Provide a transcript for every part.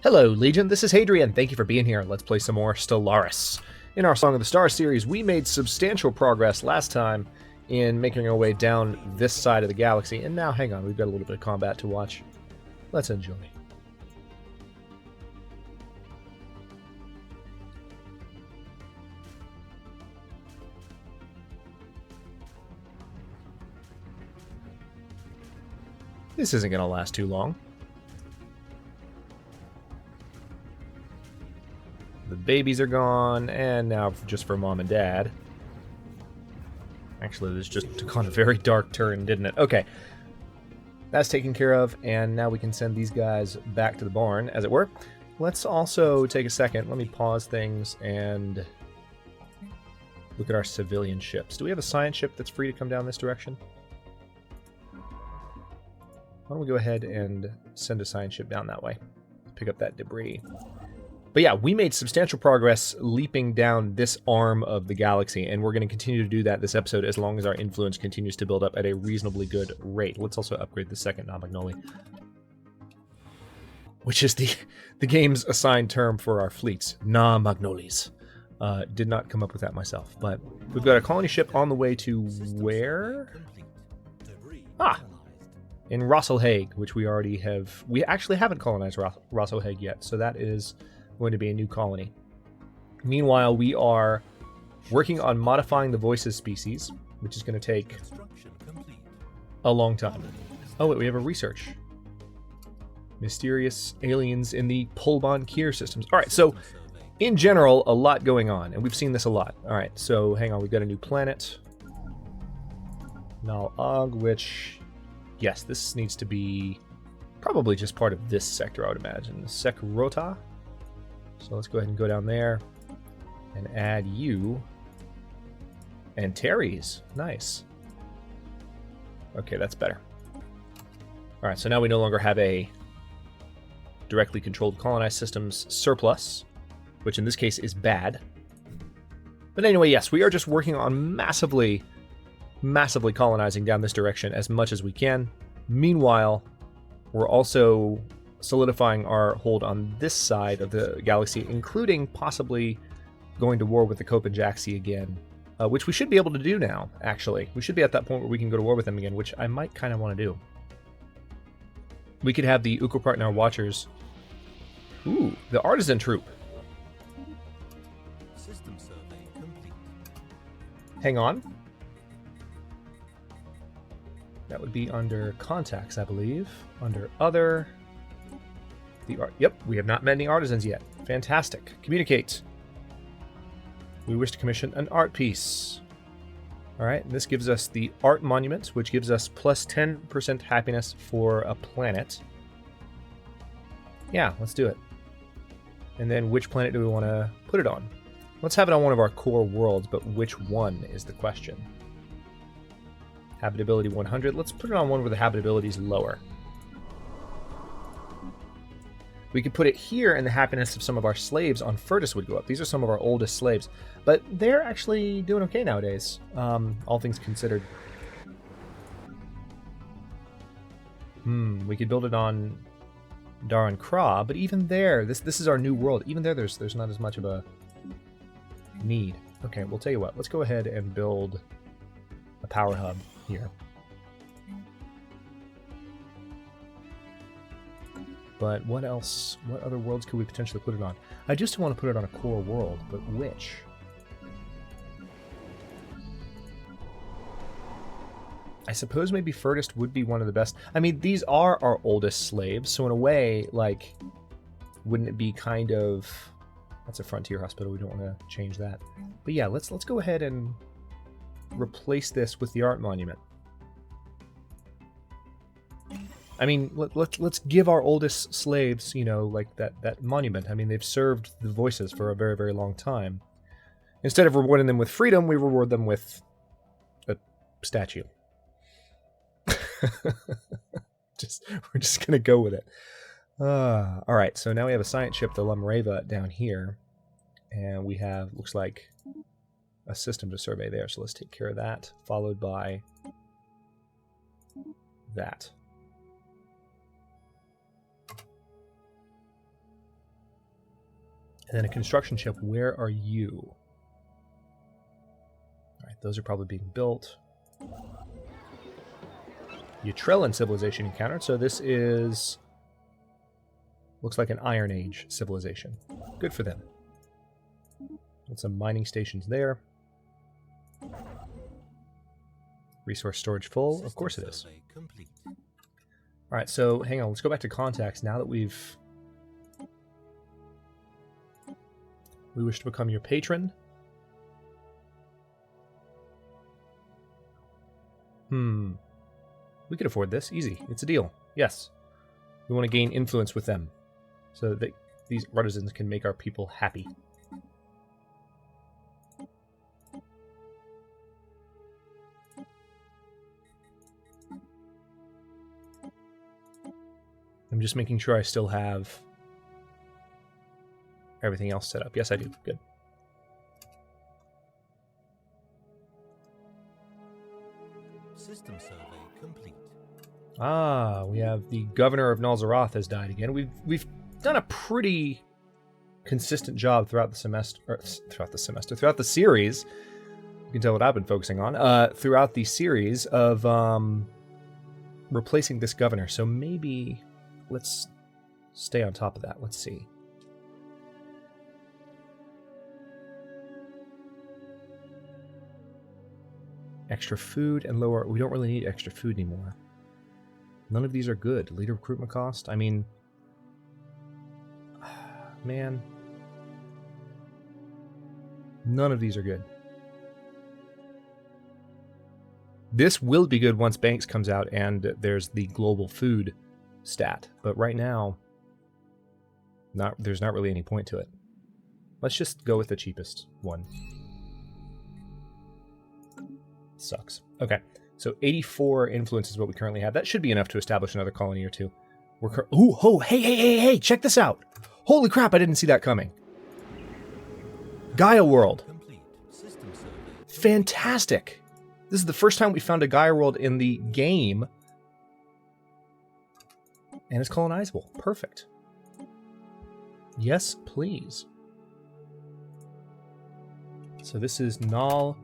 Hello, Legion. This is Hadrian. Thank you for being here. Let's play some more Stellaris. In our Song of the Stars series, we made substantial progress last time in making our way down this side of the galaxy. And now, hang on, we've got a little bit of combat to watch. Let's enjoy. This isn't going to last too long. The babies are gone, and now just for mom and dad. Actually, this just took on a very dark turn, didn't it? Okay. That's taken care of, and now we can send these guys back to the barn, as it were. Let's also take a second. Let me pause things and look at our civilian ships. Do we have a science ship that's free to come down this direction? Why don't we go ahead and send a science ship down that way? Pick up that debris. But yeah, we made substantial progress leaping down this arm of the galaxy, and we're going to continue to do that this episode as long as our influence continues to build up at a reasonably good rate. Let's also upgrade the second Namagnoli, which is the game's assigned term for our fleets. Namagnolis. Did not come up with that myself, but we've got a colony ship on the way to where? In Rosselhague, which we already have. We actually haven't colonized Rosselhague yet, so that is going to be a new colony. Meanwhile, we are working on modifying the voices species, which is going to take a long time. Oh wait, we have a research. Mysterious aliens in the Pulbon Kier systems. Alright, so in general, a lot going on, and we've seen this a lot. Alright, so hang on, we've got a new planet. Nal-Og, which, yes, this needs to be probably just part of this sector, I would imagine. Sekrota. So let's go ahead and go down there and add you. And Terry's. Nice. Okay, that's better. Alright, so now we no longer have a directly controlled colonized systems surplus, which in this case is bad. But anyway, yes, we are just working on massively colonizing down this direction as much as we can. Meanwhile, we're also solidifying our hold on this side of the galaxy, including possibly going to war with the Copenjaxi again, which we should be able to do now, actually. We should be at that point where we can go to war with them again, which I might kind of want to do. We could have the Ukropartner Watchers. Ooh, the Artisan troop. System survey complete. Hang on. That would be under contacts, I believe. Under other. Yep, we have not met any artisans yet. Fantastic. Communicate. We wish to commission an art piece. Alright, this gives us the art monument, which gives us plus 10% happiness for a planet. Yeah, let's do it. And then which planet do we want to put it on? Let's have it on one of our core worlds, but which one is the question? Habitability 100. Let's put it on one where the habitability is lower. We could put it here, and the happiness of some of our slaves on Furtus would go up. These are some of our oldest slaves, but they're actually doing okay nowadays, all things considered. We could build it on Daran Kra, but even there, this is our new world. Even there, there's not as much of a need. Okay, we'll tell you what. Let's go ahead and build a power hub here. But what else? What other worlds could we potentially put it on? I just want to put it on a core world, but which? I suppose maybe Furtus would be one of the best. I mean, these are our oldest slaves, so in a way, like, wouldn't it be kind of... That's a frontier hospital, we don't want to change that. But yeah, let's go ahead and replace this with the art monument. I mean, let's give our oldest slaves, you know, like that monument. I mean, they've served the voices for a very, very long time. Instead of rewarding them with freedom, we reward them with a statue. We're just gonna go with it. All right, so now we have a science ship, the Lumreva, down here, and we have, looks like, a system to survey there. So let's take care of that, followed by that. And then a construction ship. Where are you? All right, those are probably being built. Utrellan civilization encountered. So this is... looks like an Iron Age civilization. Good for them. Got some mining stations there. Resource storage full. Of course it is. All right, so hang on. Let's go back to contacts now that we wish to become your patron. We could afford this. Easy. It's a deal. Yes. We want to gain influence with them so that these artisans can make our people happy. I'm just making sure I still have everything else set up. Yes, I do. Good. System survey complete. Ah, we have the governor of Nalzaroth has died again. We've done a pretty consistent job throughout the semester, throughout the series. You can tell what I've been focusing on. Throughout the series of replacing this governor. So maybe let's stay on top of that. Let's see. Extra food and lower... We don't really need extra food anymore. None of these are good. Leader recruitment cost? I mean... Man. None of these are good. This will be good once Banks comes out and there's the global food stat. But right now, there's not really any point to it. Let's just go with the cheapest one. Sucks. Okay, so 84 influence is what we currently have. That should be enough to establish another colony or two. Hey, check this out. Holy crap, I didn't see that coming. Gaia world. Fantastic. This is the first time we found a Gaia world in the game. And it's colonizable. Perfect. Yes, please. So this is Nal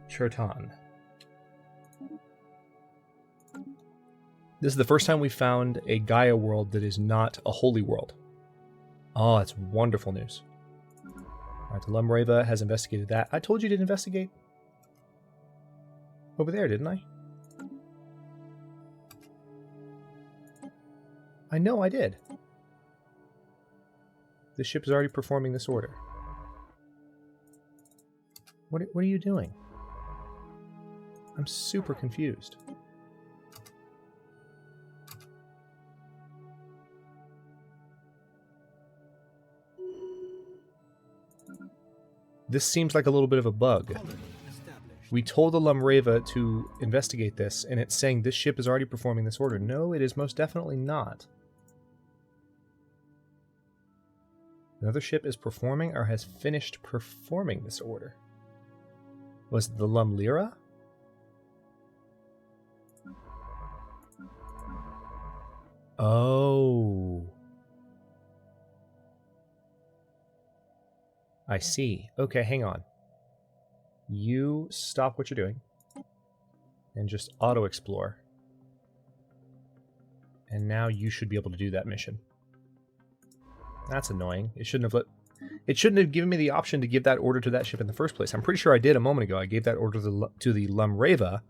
Chertan. This is the first time we found a Gaia world that is not a holy world. Oh, that's wonderful news. Alright, the Lumreva has investigated that. I told you to investigate over there, didn't I? I know I did. This ship is already performing this order. What are you doing? I'm super confused. This seems like a little bit of a bug. We told the Lumreva to investigate this, and it's saying this ship is already performing this order. No, it is most definitely not. Another ship is performing or has finished performing this order. Was it the Lumlira? Oh. I see. Okay, hang on. You stop what you're doing and just auto-explore. And now you should be able to do that mission. That's annoying. It shouldn't have given me the option to give that order to that ship in the first place. I'm pretty sure I did a moment ago. I gave that order to the Lumreva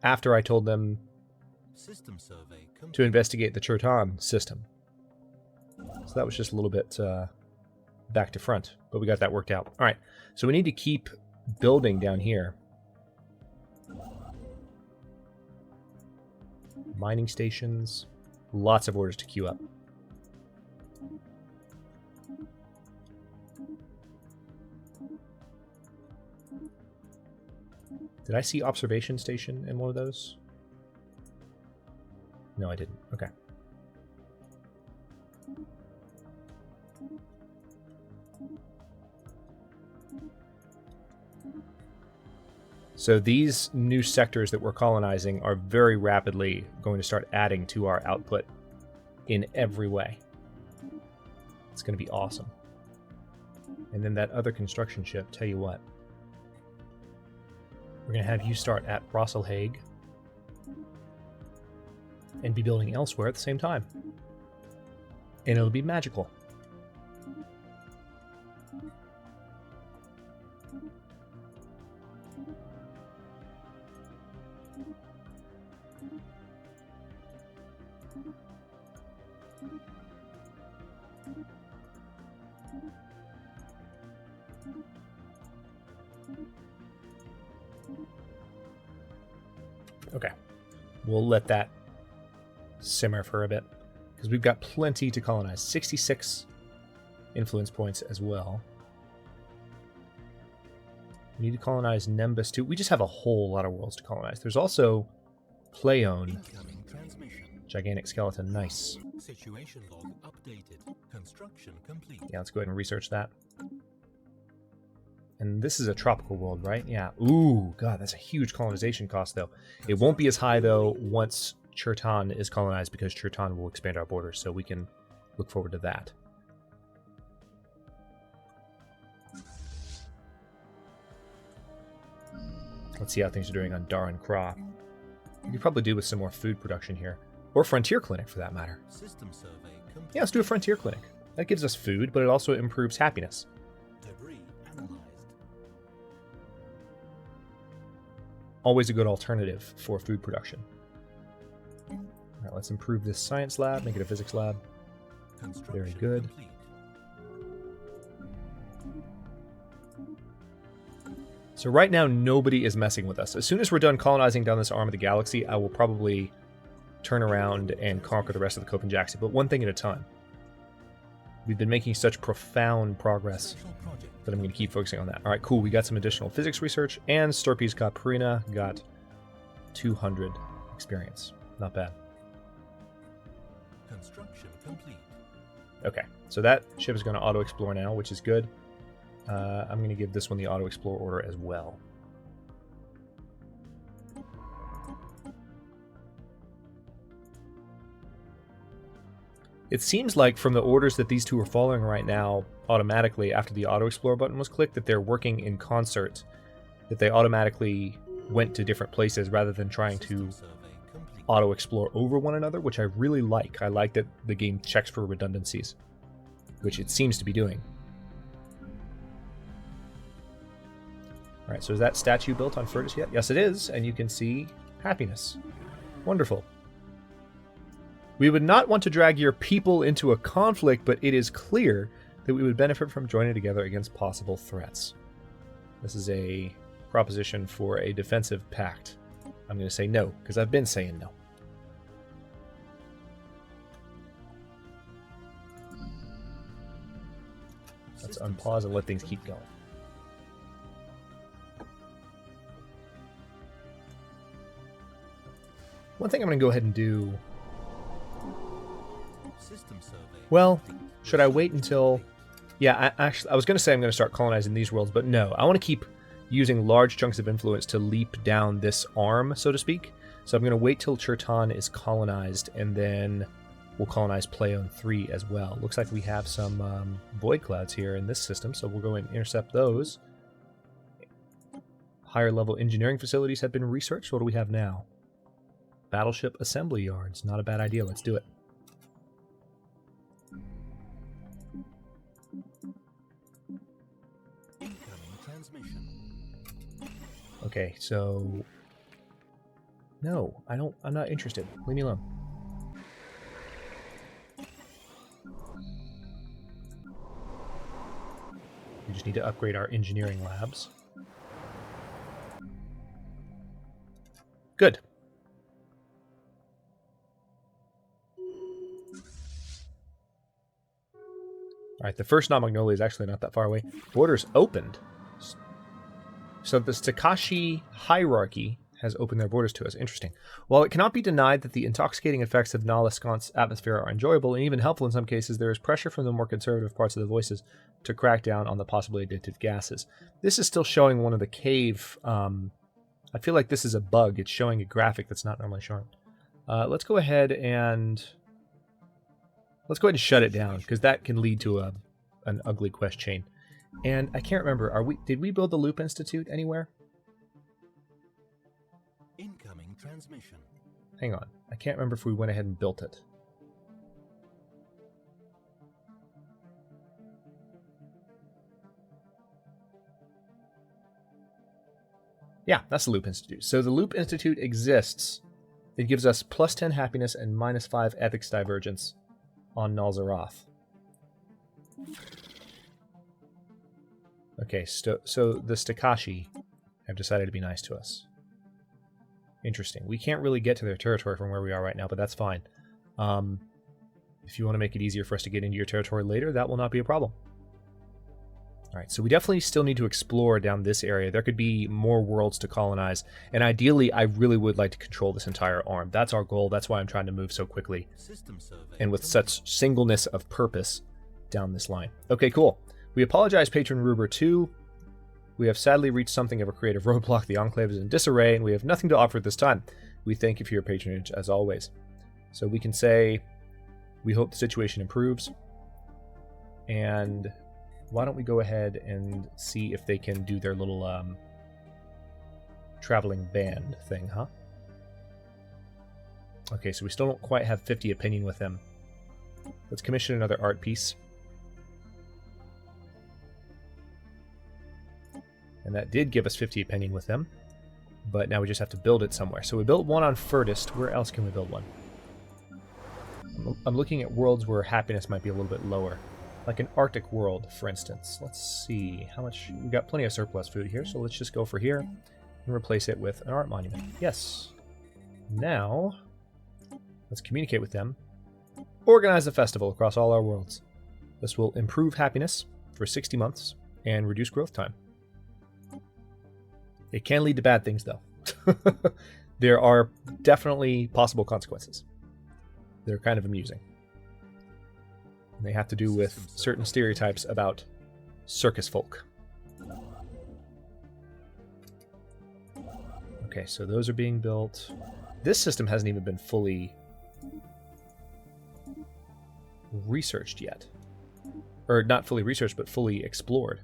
after I told them to investigate the Chertan system. So that was just a little bit back to front, but we got that worked out. All right, so we need to keep building down here. Mining stations, lots of orders to queue up. Did I see observation station in one of those? No, I didn't. Okay. So these new sectors that we're colonizing are very rapidly going to start adding to our output in every way. It's going to be awesome. And then that other construction ship, tell you what. We're going to have you start at Rosselhague and be building elsewhere at the same time. And it'll be magical. Okay, we'll let that simmer for a bit because we've got plenty to colonize. 66 influence points as well. We need to colonize Nimbus too. We just have a whole lot of worlds to colonize. There's also Pleione. Gigantic skeleton, nice. Situation log updated. Construction complete. Yeah, let's go ahead and research that. And this is a tropical world, right? Yeah. Ooh, God, that's a huge colonization cost, though. It won't be as high, though, once Chertan is colonized, because Chertan will expand our borders, so we can look forward to that. Let's see how things are doing on Darren Craw. We could probably do with some more food production here. Or Frontier Clinic, for that matter. System survey complete. Yeah, let's do a Frontier Clinic. That gives us food, but it also improves happiness. Debris analyzed. Always a good alternative for food production. All right, let's improve this science lab, make it a physics lab. Very good. Complete. So right now, nobody is messing with us. As soon as we're done colonizing down this arm of the galaxy, I will probably turn around and conquer the rest of the Copenjaxi, but one thing at a time. We've been making such profound progress that I'm going to keep focusing on that. All right, cool. We got some additional physics research, and Sturpes Caprina got 200 experience. Not bad. Construction complete. Okay, so that ship is going to auto-explore now, which is good. I'm going to give this one the auto-explore order as well. It seems like from the orders that these two are following right now, automatically after the auto-explore button was clicked, that they're working in concert, that they automatically went to different places rather than trying to auto-explore over one another, which I really like. I like that the game checks for redundancies, which it seems to be doing. All right, so is that statue built on Furtus yet? Yes, it is, and you can see happiness. Wonderful. We would not want to drag your people into a conflict, but it is clear that we would benefit from joining together against possible threats. This is a proposition for a defensive pact. I'm going to say no, because I've been saying no. Let's unpause and let things keep going. One thing I'm going to go ahead and do... Well, should I wait until... Yeah, I was going to say I'm going to start colonizing these worlds, but no. I want to keep using large chunks of influence to leap down this arm, so to speak. So I'm going to wait till Chertan is colonized, and then we'll colonize Pleione 3 as well. Looks like we have some void clouds here in this system, so we'll go and intercept those. Higher level engineering facilities have been researched. What do we have now? Battleship assembly yards. Not a bad idea. Let's do it. Okay, so... No, I'm not interested. Leave me alone. We just need to upgrade our engineering labs. Good. Alright, the first non-Magnolia is actually not that far away. Borders opened. So the Stakashi hierarchy has opened their borders to us. Interesting. While it cannot be denied that the intoxicating effects of Nalaskant's atmosphere are enjoyable and even helpful in some cases, there is pressure from the more conservative parts of the voices to crack down on the possibly addictive gases. This is still showing one of the cave... I feel like this is a bug. It's showing a graphic that's not normally shown. Let's go ahead and Let's go ahead and shut it down, because that can lead to an ugly quest chain. And I can't remember, did we build the Loop Institute anywhere? Incoming transmission. Hang on. I can't remember if we went ahead and built it. Yeah, that's the Loop Institute. So the Loop Institute exists. It gives us plus 10 happiness and minus 5 ethics divergence on Nalzaroth. Okay, so the Stakashi have decided to be nice to us. Interesting. We can't really get to their territory from where we are right now, but that's fine. If you want to make it easier for us to get into your territory later, that will not be a problem. Alright, so we definitely still need to explore down this area. There could be more worlds to colonize, and ideally, I really would like to control this entire arm. That's our goal. That's why I'm trying to move so quickly and with such singleness of purpose down this line. Okay, cool. We apologize, Patron Ruber 2. We have sadly reached something of a creative roadblock. The Enclave is in disarray, and we have nothing to offer at this time. We thank you for your patronage, as always. So we can say, we hope the situation improves. And why don't we go ahead and see if they can do their little traveling band thing, huh? Okay, so we still don't quite have 50 opinion with them. Let's commission another art piece. And that did give us 50 opinion with them. But now we just have to build it somewhere. So we built one on Furtist. Where else can we build one? I'm looking at worlds where happiness might be a little bit lower. Like an Arctic world, for instance. Let's see how much... We've got plenty of surplus food here, so let's just go for here and replace it with an art monument. Yes. Now, let's communicate with them. Organize a festival across all our worlds. This will improve happiness for 60 months and reduce growth time. It can lead to bad things, though. There are definitely possible consequences. They're kind of amusing. And they have to do with certain stereotypes about circus folk. Okay, so those are being built. This system hasn't even been fully researched yet. Or not fully researched, but fully explored.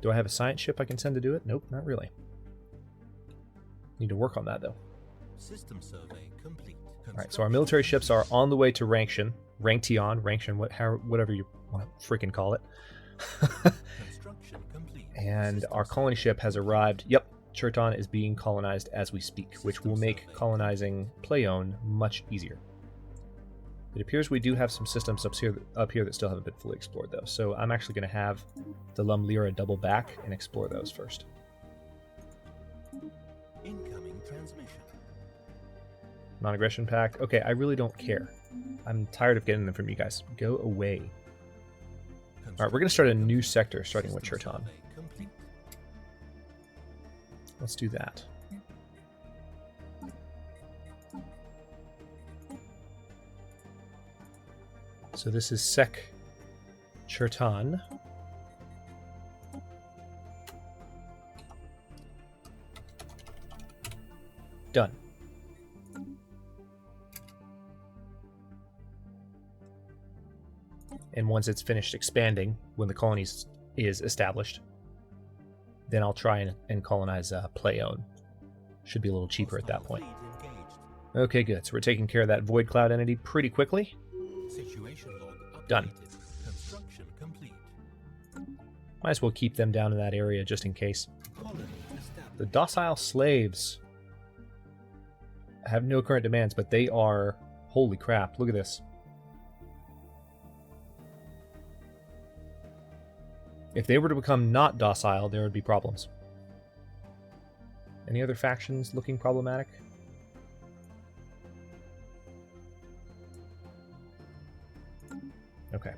Do I have a science ship I can send to do it? Nope, not really. Need to work on that, though. System survey complete. Alright, so our military ships are on the way to Ranction. Ranction, whatever you want to freaking call it. Construction complete. And our colony ship has arrived. Yep, Cherton is being colonized as we speak, which will make colonizing Pleione much easier. It appears we do have some systems up here that still haven't been fully explored, though. So I'm actually going to have the Lumlira double back and explore those first. Incoming transmission. Non-aggression pact. Okay, I really don't care. I'm tired of getting them from you guys. Go away. Alright, we're going to start a new sector, starting with Cherton. Let's do that. So this is Sec Cherton. Done. And once it's finished expanding, when the colony is established, then I'll try and colonize Pleione. Should be a little cheaper at that point. Okay, good. So we're taking care of that Void Cloud entity pretty quickly. Situation log updated. Done. Construction complete. Might as well keep them down in that area just in case. Colony established. The docile slaves have no current demands, but they are... Holy crap, look at this. If they were to become not docile, there would be problems. Any other factions looking problematic? Okay.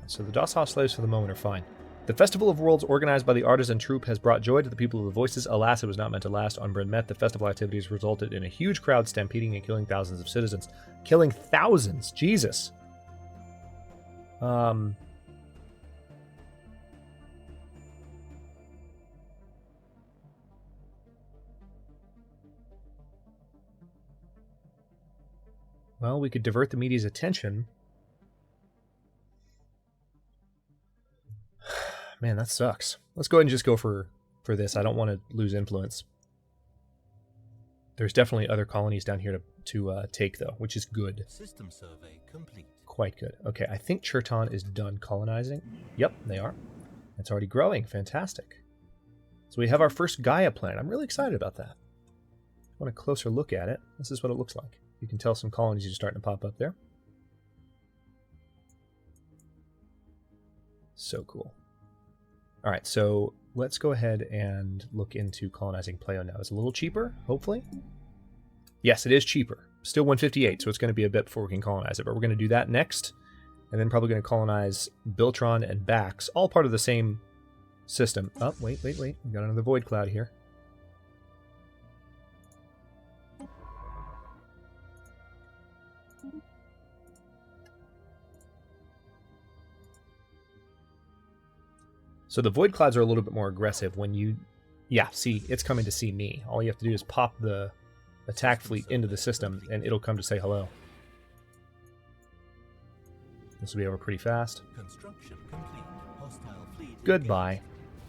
So the docile slaves for the moment are fine. The Festival of Worlds organized by the Artisan troupe has brought joy to the people of the Voices. Alas, it was not meant to last. On Bryn Met, the festival activities resulted in a huge crowd stampeding and killing thousands of citizens. Killing thousands? Jesus! Well, we could divert the media's attention. Man, that sucks. Let's go ahead and just go for this. I don't want to lose influence. There's definitely other colonies down here to take, though, which is good. System survey complete. Quite good. Okay, I think Churton is done colonizing. Yep, they are. It's already growing. Fantastic. So we have our first Gaia planet. I'm really excited about that. I want a closer look at it. This is what it looks like. You can tell some colonies are starting to pop up there. So cool. All right, so let's go ahead and look into colonizing Pleo now. It's a little cheaper, hopefully. Yes, it is cheaper. Still 158, so it's going to be a bit before we can colonize it. But we're going to do that next, and then probably going to colonize Biltron and Bax, all part of the same system. Oh, wait. We got another void cloud here. So the void clouds are a little bit more aggressive when you... Yeah, see, it's coming to see me. All you have to do is pop the attack fleet into the system, and it'll come to say hello. This will be over pretty fast. Construction complete. Hostile fleet. Goodbye.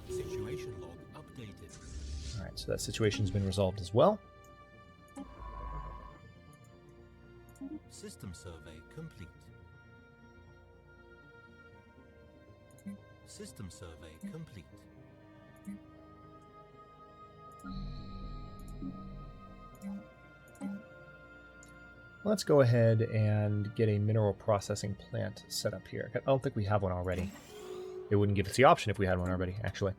Situation log updated. Alright, so that situation's been resolved as well. System survey complete. System survey complete. Let's go ahead and get a mineral processing plant set up here. I don't think we have one already. It wouldn't give us the option if we had one already, actually.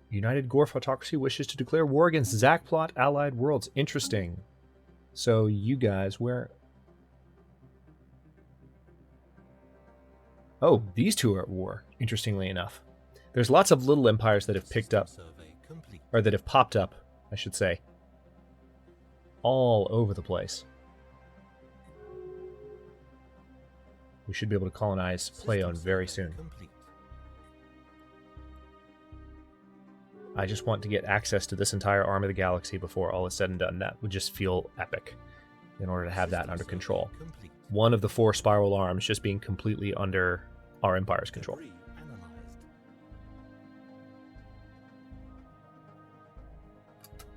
United Gorf Autocracy wishes to declare war against Zakplot allied worlds. Interesting. So you guys, where... Oh, these two are at war, interestingly enough. There's lots of little empires that have picked up, or that have popped up, I should say, all over the place. We should be able to colonize Pleon very soon. I just want to get access to this entire arm of the galaxy before all is said and done. That would just feel epic in order to have that under control. One of the 4 spiral arms just being completely under our empire's control.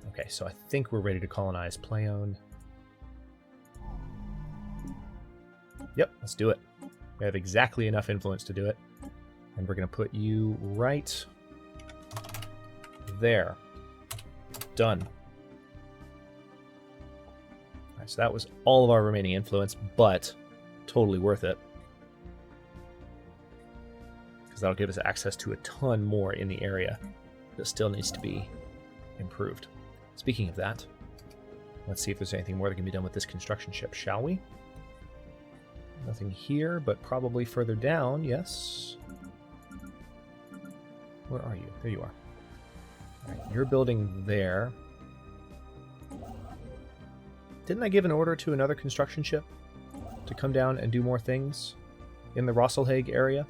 Okay, so I think we're ready to colonize Pleon. Yep, let's do it. We have exactly enough influence to do it. And we're going to put you right there. Done. Alright, so that was all of our remaining influence, but totally worth it. Because that'll give us access to a ton more in the area that still needs to be improved. Speaking of that, let's see if there's anything more that can be done with this construction ship, shall we? Nothing here, but probably further down, yes. Where are you? There you are. All right, you're building there. Didn't I give an order to another construction ship to come down and do more things in the Rosselhague area?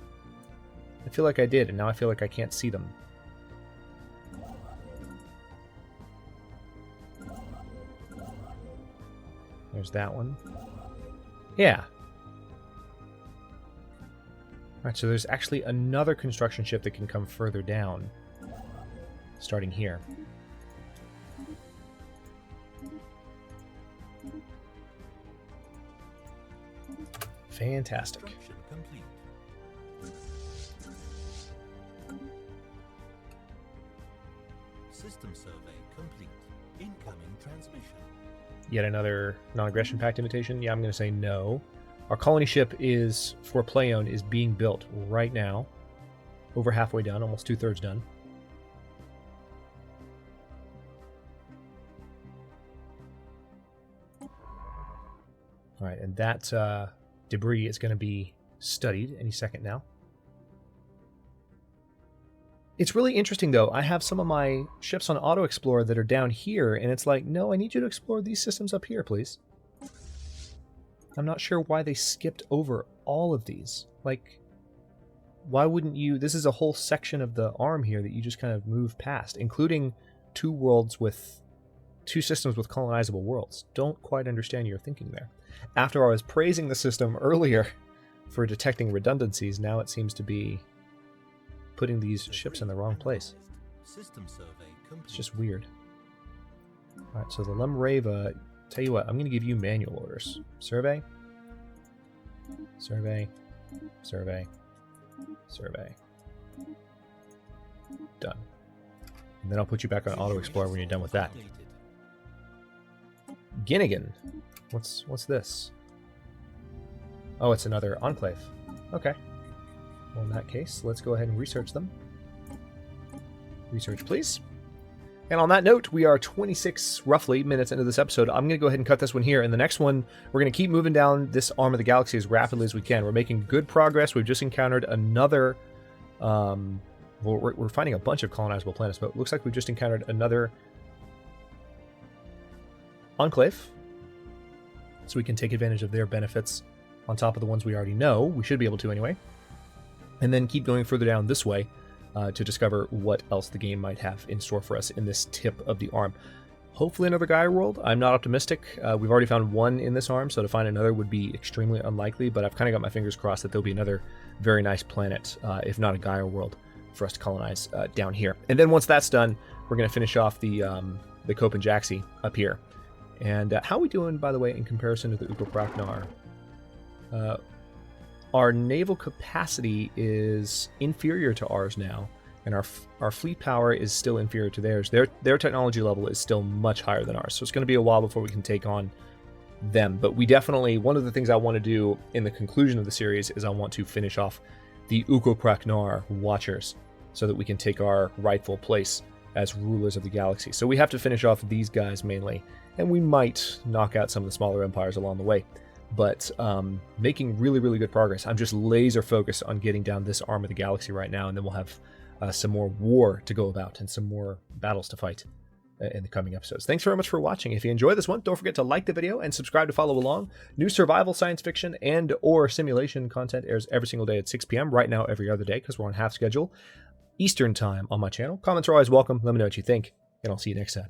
I feel like I did, and now I feel like I can't see them. There's that one. Yeah. Alright, so there's actually another construction ship that can come further down. Starting here. Fantastic. System survey complete. Incoming transmission. Yet another non-aggression pact invitation? Yeah, I'm going to say no. Our colony ship is, for Pleon, is being built right now. Over halfway done, almost 2/3 done. Alright, and that debris is going to be studied any second now. It's really interesting, though. I have some of my ships on Auto Explorer that are down here, and it's like, no, I need you to explore these systems up here, please. I'm not sure why they skipped over all of these. Like, why wouldn't you... This is a whole section of the arm here that you just kind of move past, including 2 worlds with 2 systems with colonizable worlds. Don't quite understand your thinking there. After I was praising the system earlier for detecting redundancies, now it seems to be putting these ships in the wrong place. System survey complete. It's just weird. Alright, so the Lemreva, tell you what, I'm going to give you manual orders. Survey, survey, survey, survey. Done. And then I'll put you back on Auto Explorer when you're done with that. Ginnigan. What's this? Oh, it's another enclave. Okay. Well, in that case, let's go ahead and research them. Research, please. And on that note, we are 26, roughly, minutes into this episode. I'm going to go ahead and cut this one here. In the next one, we're going to keep moving down this arm of the galaxy as rapidly as we can. We're making good progress. We've just encountered another... well, we're finding a bunch of colonizable planets, but it looks like we've just encountered another enclave. So we can take advantage of their benefits on top of the ones we already know. We should be able to anyway. And then keep going further down this way to discover what else the game might have in store for us in this tip of the arm. Hopefully another Gaia world. I'm not optimistic. We've already found one in this arm, so to find another would be extremely unlikely, but I've kind of got my fingers crossed that there'll be another very nice planet, if not a Gaia world, for us to colonize down here. And then once that's done, we're going to finish off the Cope and Jaxi up here. And how are we doing, by the way, in comparison to the Ukopraknar? Our naval capacity is inferior to ours now, and our fleet power is still inferior to theirs. Their technology level is still much higher than ours, so it's going to be a while before we can take on them. But we definitely, one of the things I want to do in the conclusion of the series is I want to finish off the Ukopraknar Watchers so that we can take our rightful place as rulers of the galaxy. So we have to finish off these guys mainly, and we might knock out some of the smaller empires along the way. But making really, really good progress. I'm just laser focused on getting down this arm of the galaxy right now, and then we'll have some more war to go about and some more battles to fight in the coming episodes. Thanks very much for watching. If you enjoyed this one, don't forget to like the video and subscribe to follow along. New survival, science fiction, and or simulation content airs every single day at 6 p.m. Right now, every other day, because we're on half schedule Eastern time on my channel. Comments are always welcome. Let me know what you think, and I'll see you next time.